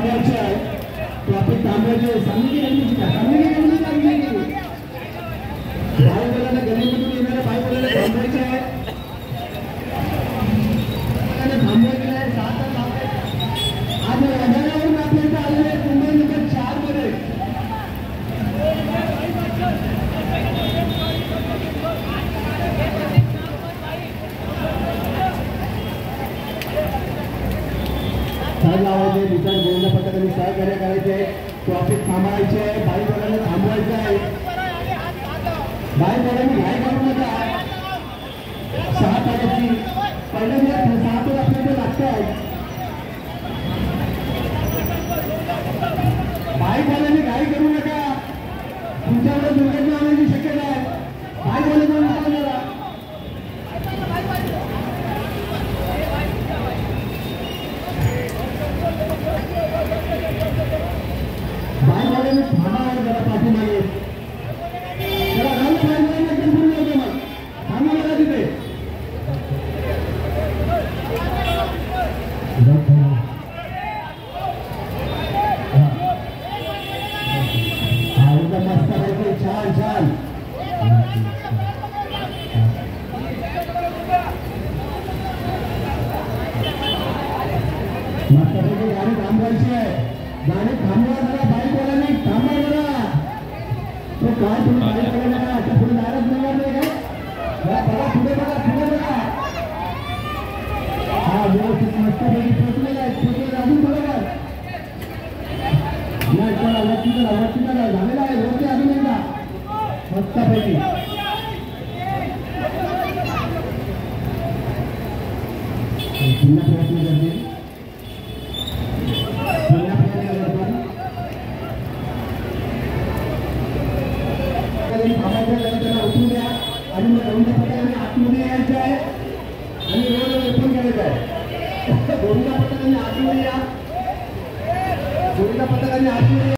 थांबवायचे आहे traffic थांबवायचे Sangli bye बोलायला गणेशमधून येणाऱ्या बाय बोलायला थांबवायचे आहे थांबवायचे आहे 7 तास आज रंगावरून आपल्याला आलेले मुंबई नंबर 4 मध्ये साथ लावायचे विचार गोविंद पथकाने सहकार्य करायचे ट्रॅफिक थांबवायचे आहे बाईक वाल्यांना थांबवायचं आहे बाईक वाल्यांनी घाई करू नका 6 तारखेची पहिल्यांदा 6 तास आपल्याला लागते आहे बाईक वाल्यांनी घाई करू नका तुमच्याकडे दुर्घटना होण्याची शक्यता आहे बाईक वाल्यांना विचारलेला बाईक वाल्यांनी थांबा आहे जरा पाठीमागे जरा राऊंड पाहिजे एकदम पूर्ण होते मग थांबा मला तिथे हा एकदम मस्त पाहिजे छान छान मस्त पाहिजे गाडी थांबवायची आहे गाडी थांबवा जरा बाईक वाल्यांनी थांबवा जरा तो काय तुम्ही बाईक वाल्यांना आता पुढे जायलाच नाही का बघा पुढे बघा हा व्यवस्थित मस्त पैकी पोचलेला आहे अजून बरोबर नाही चला वरती चला झालेला आहे वरती अजून एकदा मस्त पैकी पुन्हा प्रयत्न करते त्याला उठून द्या आणि मग गोविंद पथकाने आतमध्ये यायचं आहे आणि रोड ओपन करायचं आहे गोविंद पथकाने आतमध्ये या गोविंद पथकाने आतमध्ये